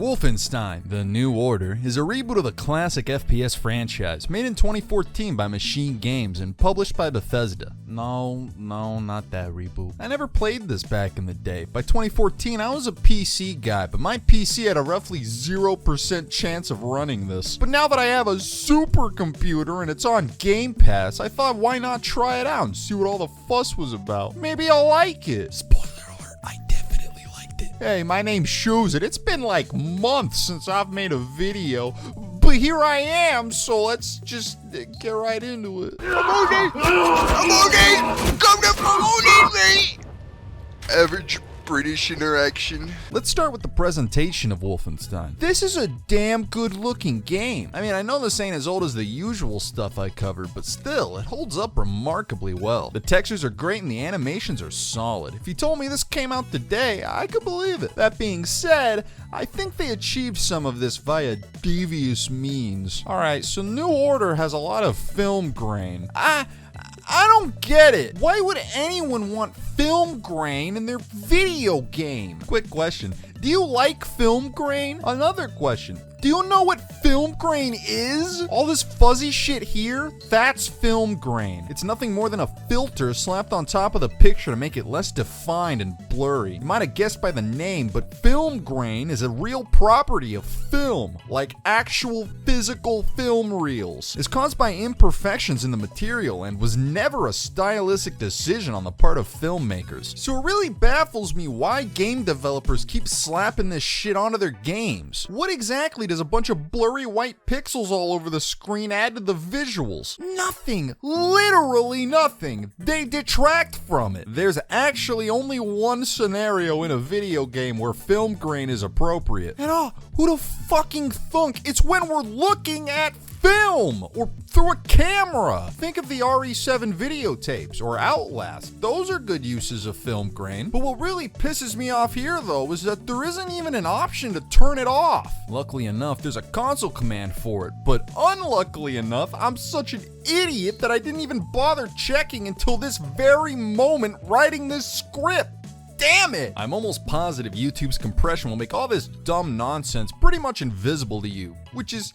Wolfenstein The New Order is a reboot of the classic FPS franchise made in 2014 by Machine Games and published by Bethesda. No, not that reboot. I never played this back in the day. By 2014, I was a PC guy, but my PC had a roughly 0% chance of running this. But now that I have a supercomputer and it's on Game Pass, I thought why not try it out and see what all the fuss was about. Maybe I'll like it. Spoiler alert, I definitely liked it. Hey, my name shows it. It's been like months since I've made a video, but here I am, so let's just get right into it. Average British interaction. Let's start with the presentation of Wolfenstein. This is a damn good looking game. I mean, I know this ain't as old as the usual stuff I covered, but still, it holds up remarkably well. The textures are great and the animations are solid. If you told me this came out today, I could believe it. That being said, I think they achieved some of this via devious means. Alright, so New Order has a lot of film grain. I don't get it. Why would anyone want film grain in their video game? Quick question. Do you like film grain? Another question. Do you know what film grain is? All this fuzzy shit here, that's film grain. It's nothing more than a filter slapped on top of the picture to make it less defined and blurry. You might have guessed by the name, but film grain is a real property of film, like actual physical film reels. It's caused by imperfections in the material and was never a stylistic decision on the part of filmmakers. So it really baffles me why game developers keep slapping this shit onto their games. What exactly does a bunch of blurry white pixels all over the screen add to the visuals? Nothing. Literally nothing. They detract from it. There's actually only one scenario in a video game where film grain is appropriate. And who'da fucking thunk? It's when we're looking at film or through a camera. Think of the RE7 videotapes or Outlast. Those are good uses of film grain. But what really pisses me off here though is that there isn't even an option to turn it off. Luckily enough, there's a console command for it, but unluckily enough, I'm such an idiot that I didn't even bother checking until this very moment writing this script. Damn it! I'm almost positive YouTube's compression will make all this dumb nonsense pretty much invisible to you, which is,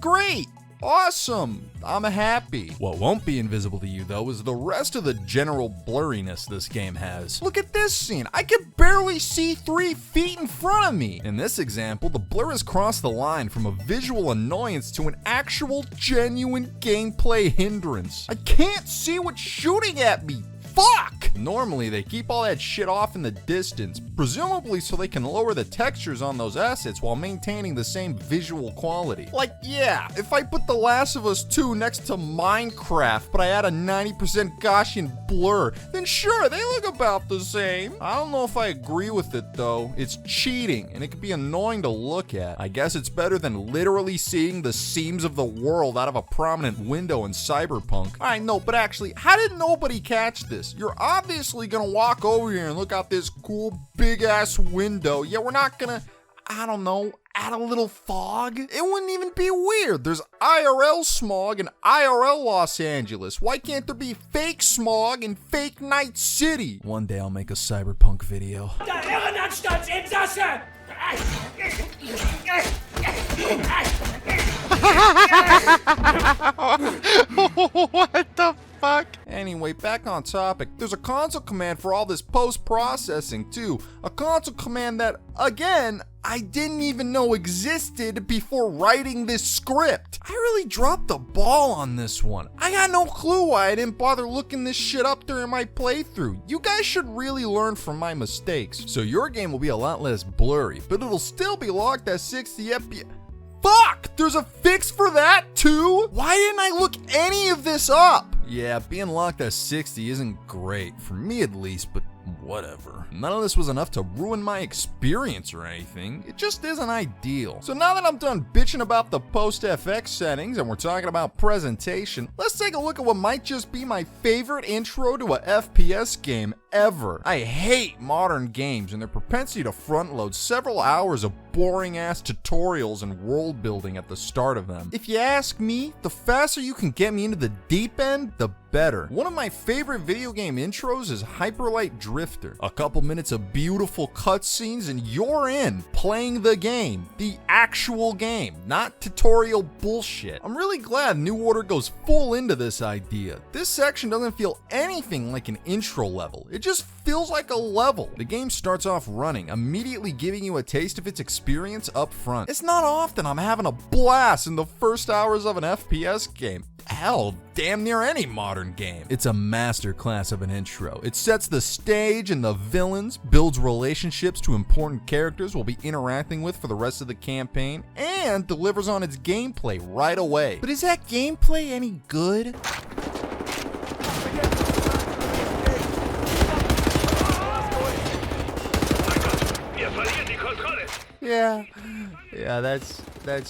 great. Awesome. I'm happy. What won't be invisible to you though is the rest of the general blurriness this game has. Look at this scene. I can barely see 3 feet in front of me. In this example, the blur has crossed the line from a visual annoyance to an actual genuine gameplay hindrance. I can't see what's shooting at me. Fuck! Normally, they keep all that shit off in the distance, presumably so they can lower the textures on those assets while maintaining the same visual quality. Like, yeah, if I put The Last of Us 2 next to Minecraft, but I add a 90% Gaussian blur, then sure, they look about the same. I don't know if I agree with it, though. It's cheating, and it can be annoying to look at. I guess it's better than literally seeing the seams of the world out of a prominent window in Cyberpunk. I know, but actually, how did nobody catch this? You're obviously gonna walk over here and look out this cool big ass window. Yeah, we're not gonna, add a little fog. It wouldn't even be weird. There's IRL smog in IRL Los Angeles. Why can't there be fake smog in fake Night City? One day I'll make a Cyberpunk video. What the fuck? Anyway, back on topic. There's a console command for all this post-processing too. A console command that, again, I didn't even know existed before writing this script. I really dropped the ball on this one. I got no clue why I didn't bother looking this shit up during my playthrough. You guys should really learn from my mistakes. So your game will be a lot less blurry, but it'll still be locked at 60 FPS. Fuck! There's a fix for that too? Why didn't I look any of this up? Yeah, being locked at 60 isn't great, for me at least, but whatever. None of this was enough to ruin my experience or anything. It just isn't ideal. So now that I'm done bitching about the post-FX settings and we're talking about presentation, let's take a look at what might just be my favorite intro to a FPS game ever. I hate modern games and their propensity to front load several hours of boring ass tutorials and world building at the start of them. If you ask me, the faster you can get me into the deep end, the better. One of my favorite video game intros is Hyperlight Drifter. A couple minutes of beautiful cutscenes and you're in, playing the game. The actual game, not tutorial bullshit. I'm really glad New Order goes full into this idea. This section doesn't feel anything like an intro level. It just feels like a level. The game starts off running, immediately giving you a taste of its experience up front. It's not often I'm having a blast in the first hours of an FPS game. Hell, damn near any modern game. It's a masterclass of an intro. It sets the stage and the villains, builds relationships to important characters we'll be interacting with for the rest of the campaign, and delivers on its gameplay right away. But is that gameplay any good? Yeah, that's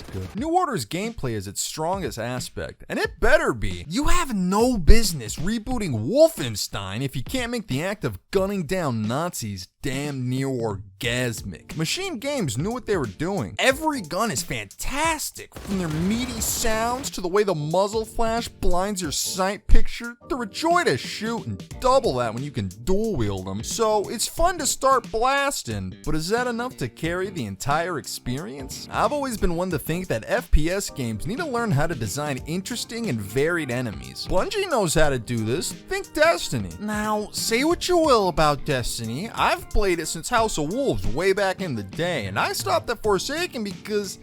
good. New Order's gameplay is its strongest aspect, and it better be. You have no business rebooting Wolfenstein if you can't make the act of gunning down Nazis damn near orgasmic. Machine Games knew what they were doing. Every gun is fantastic, from their meaty sounds to the way the muzzle flash blinds your sight picture. They're a joy to shoot, and double that when you can dual wield them. So it's fun to start blasting, but is that enough to carry the entire experience? I've always been one to think that FPS games need to learn how to design interesting and varied enemies. Bungie knows how to do this. Think Destiny. Now, say what you will about Destiny. I've played it since House of Wolves way back in the day, and I stopped at Forsaken because,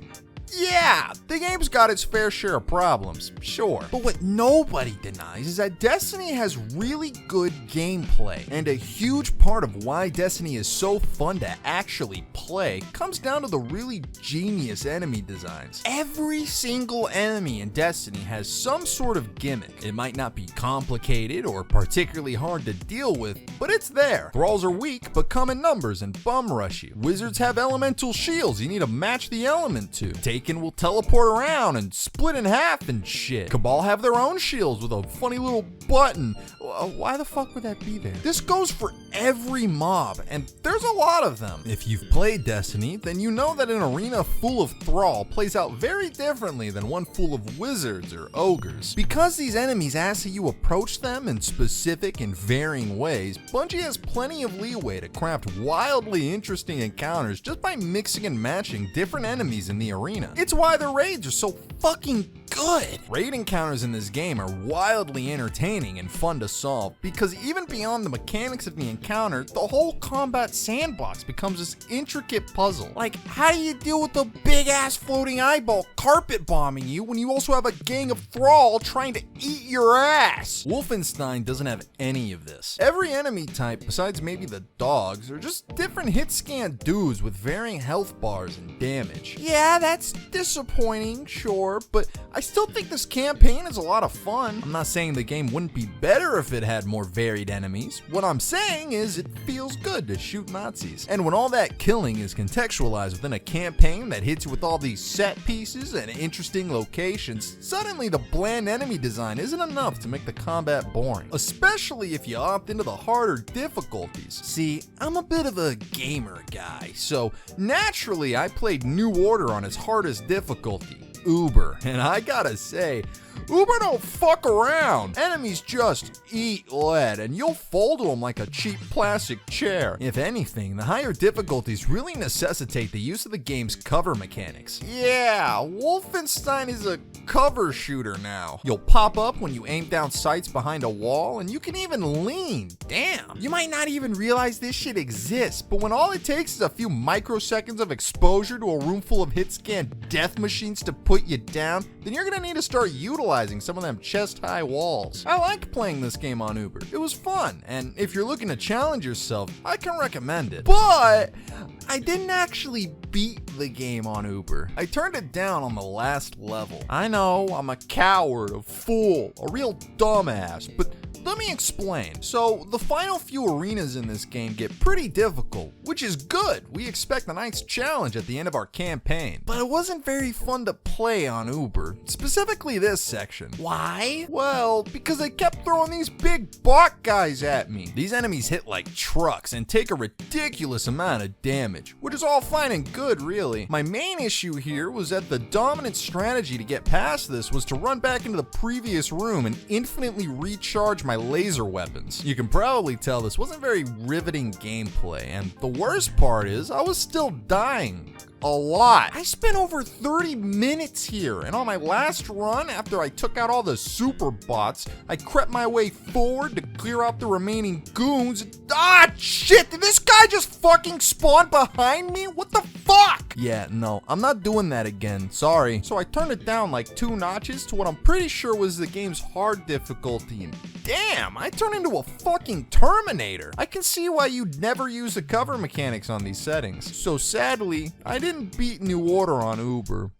yeah, the game's got its fair share of problems, sure. But what nobody denies is that Destiny has really good gameplay, and a huge part of why Destiny is so fun to actually play comes down to the really genius enemy designs. Every single enemy in Destiny has some sort of gimmick. It might not be complicated or particularly hard to deal with, but it's there. Thralls are weak, but come in numbers and bum rush you. Wizards have elemental shields you need to match the element to. Taken will teleport around and split in half and shit. Cabal have their own shields with a funny little button. Why the fuck would that be there? This goes for every mob, and there's a lot of them. If you've played Destiny, then you know that an arena full of Thrall plays out very differently than one full of wizards or ogres. Because these enemies ask that you approach them in specific and varying ways, Bungie has plenty of leeway to craft wildly interesting encounters just by mixing and matching different enemies in the arena. It's why the raids are so fucking good. Raid encounters in this game are wildly entertaining and fun to solve, because even beyond the mechanics of the encounter, the whole combat sandbox becomes this intricate puzzle. Like, how do you deal with the big ass floating eyeball carpet bombing you when you also have a gang of Thrall trying to eat your ass? Wolfenstein doesn't have any of this. Every enemy type, besides maybe the dogs, are just different hit scan dudes with varying health bars and damage. Yeah, that's disappointing, sure, but I still think this campaign is a lot of fun. I'm not saying the game wouldn't be better if it had more varied enemies. What I'm saying is it feels good to shoot Nazis. And when all that killing is contextualized within a campaign that hits you with all these set pieces and interesting locations, suddenly the bland enemy design isn't enough to make the combat boring. Especially if you opt into the harder difficulties. See, I'm a bit of a gamer guy, so naturally I played New Order on its hardest difficulty, Uber, and I gotta say, Uber don't fuck around. Enemies just eat lead, and you'll fold to them like a cheap plastic chair. If anything, the higher difficulties really necessitate the use of the game's cover mechanics. Yeah, Wolfenstein is a cover shooter now. You'll pop up when you aim down sights behind a wall, and you can even lean. Damn. You might not even realize this shit exists, but when all it takes is a few microseconds of exposure to a room full of hit scan death machines to put you down, then you're gonna need to start utilizing some of them chest-high walls. I like playing this game on Uber. It was fun, and if you're looking to challenge yourself, I can recommend it. But I didn't actually beat the game on Uber. I turned it down on the last level. I know, I'm a coward, a fool, a real dumbass, but let me explain. So, the final few arenas in this game get pretty difficult, which is good. We expect a nice challenge at the end of our campaign. But it wasn't very fun to play on Uber, specifically this section. Why? Well, because they kept throwing these big bot guys at me. These enemies hit like trucks and take a ridiculous amount of damage, which is all fine and good, really. My main issue here was that the dominant strategy to get past this was to run back into the previous room and infinitely recharge my laser weapons. You can probably tell this wasn't very riveting gameplay, and the worst part is I was still dying a lot. I spent over 30 minutes here, and on my last run, after I took out all the super bots, I crept my way forward to clear out the remaining goons. Ah, shit! Did this guy just fucking spawn behind me? What the fuck? Yeah, no, I'm not doing that again. Sorry. So I turned it down like 2 notches to what I'm pretty sure was the game's hard difficulty, and damn, I turned into a fucking Terminator. I can see why you'd never use the cover mechanics on these settings. So sadly, I didn't beat New Order on Uber.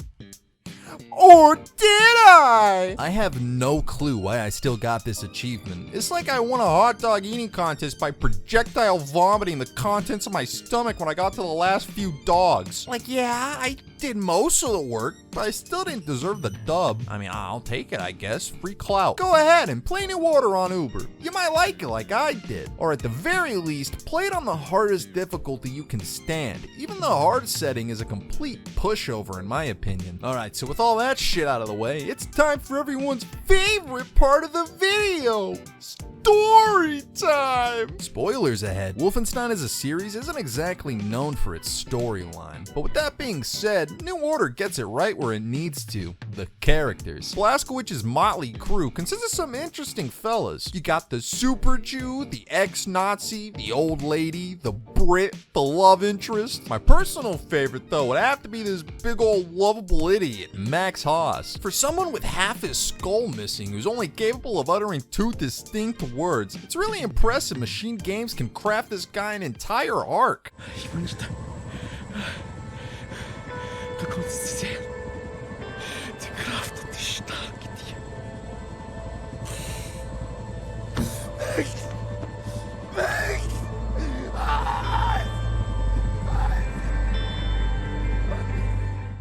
Or did I? I have no clue why I still got this achievement. It's like I won a hot dog eating contest by projectile vomiting the contents of my stomach when I got to the last few dogs. Like, yeah, I did most of the work, but I still didn't deserve the dub. I mean, I'll take it, I guess. Free clout. Go ahead and play New Order on Uber. You might like it like I did. Or at the very least, play it on the hardest difficulty you can stand. Even the hard setting is a complete pushover in my opinion. Alright, so with all that shit out of the way, it's time for everyone's favorite part of the video. Story time! Spoilers ahead. Wolfenstein as a series isn't exactly known for its storyline. But with that being said, New Order gets it right where it needs to. The characters. Blazkowicz's motley crew consists of some interesting fellas. You got the super Jew, the ex-Nazi, the old lady, the Brit, the love interest. My personal favorite though would have to be this big old lovable idiot, Max Haas. For someone with half his skull missing who's only capable of uttering 2 distinct words, it's really impressive Machine Games can craft this guy an entire arc.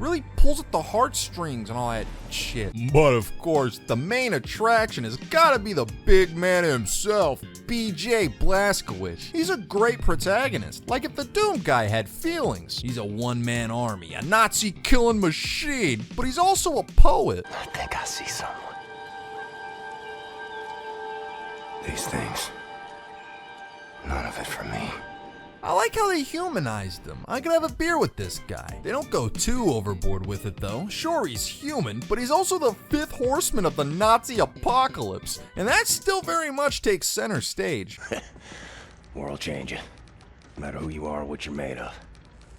Really pulls at the heartstrings and all that shit. But of course, the main attraction has gotta be the big man himself, BJ Blazkowicz. He's a great protagonist, like if the Doom guy had feelings. He's a one-man army, a Nazi killing machine, but he's also a poet. I think I see someone. These things, none of it for me. I like how they humanized him. I could have a beer with this guy. They don't go too overboard with it though. Sure, he's human, but he's also the 5th horseman of the Nazi apocalypse, and that still very much takes center stage. World changing. No matter who you are or what you're made of.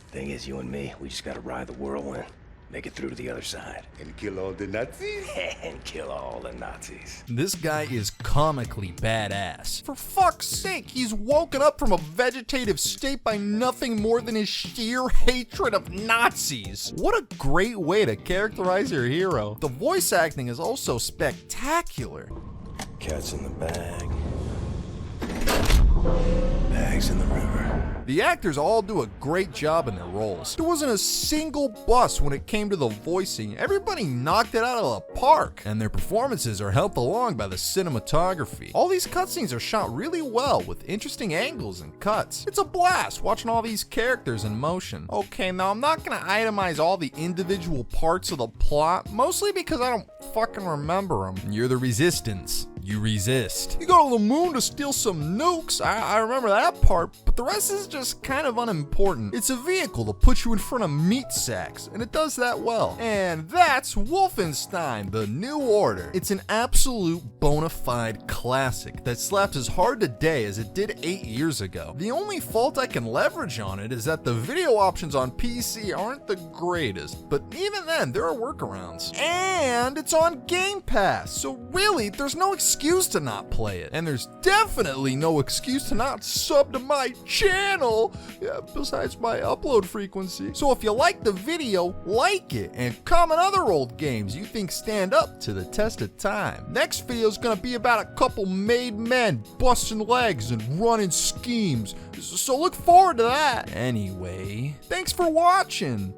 Thing is, you and me, we just gotta ride the whirlwind. Make it through to the other side. And kill all the Nazis? And kill all the Nazis. This guy is comically badass. For fuck's sake, he's woken up from a vegetative state by nothing more than his sheer hatred of Nazis. What a great way to characterize your hero. The voice acting is also spectacular. Cat's in the bag. Bags in the river. The actors all do a great job in their roles. There wasn't a single bust when it came to the voicing. Everybody knocked it out of the park. And their performances are helped along by the cinematography. All these cutscenes are shot really well with interesting angles and cuts. It's a blast watching all these characters in motion. Okay, now I'm not gonna itemize all the individual parts of the plot, mostly because I don't fucking remember them. You're the Resistance. You resist. You go to the moon to steal some nukes. I remember that part, but the rest is just kind of unimportant. It's a vehicle to put you in front of meat sacks, and it does that well. And that's Wolfenstein The New Order. It's an absolute bona fide classic that slaps as hard today as it did 8 years ago. The only fault I can leverage on it is that the video options on PC aren't the greatest, but even then, there are workarounds. And it's on Game Pass, so really, there's no excuse excuse to not play it. And there's definitely no excuse to not sub to my channel, besides my upload frequency. So if you like the video, like it, and comment other old games you think stand up to the test of time. Next video is gonna be about a couple made men busting legs and running schemes, so look forward to that. Anyway, thanks for watching.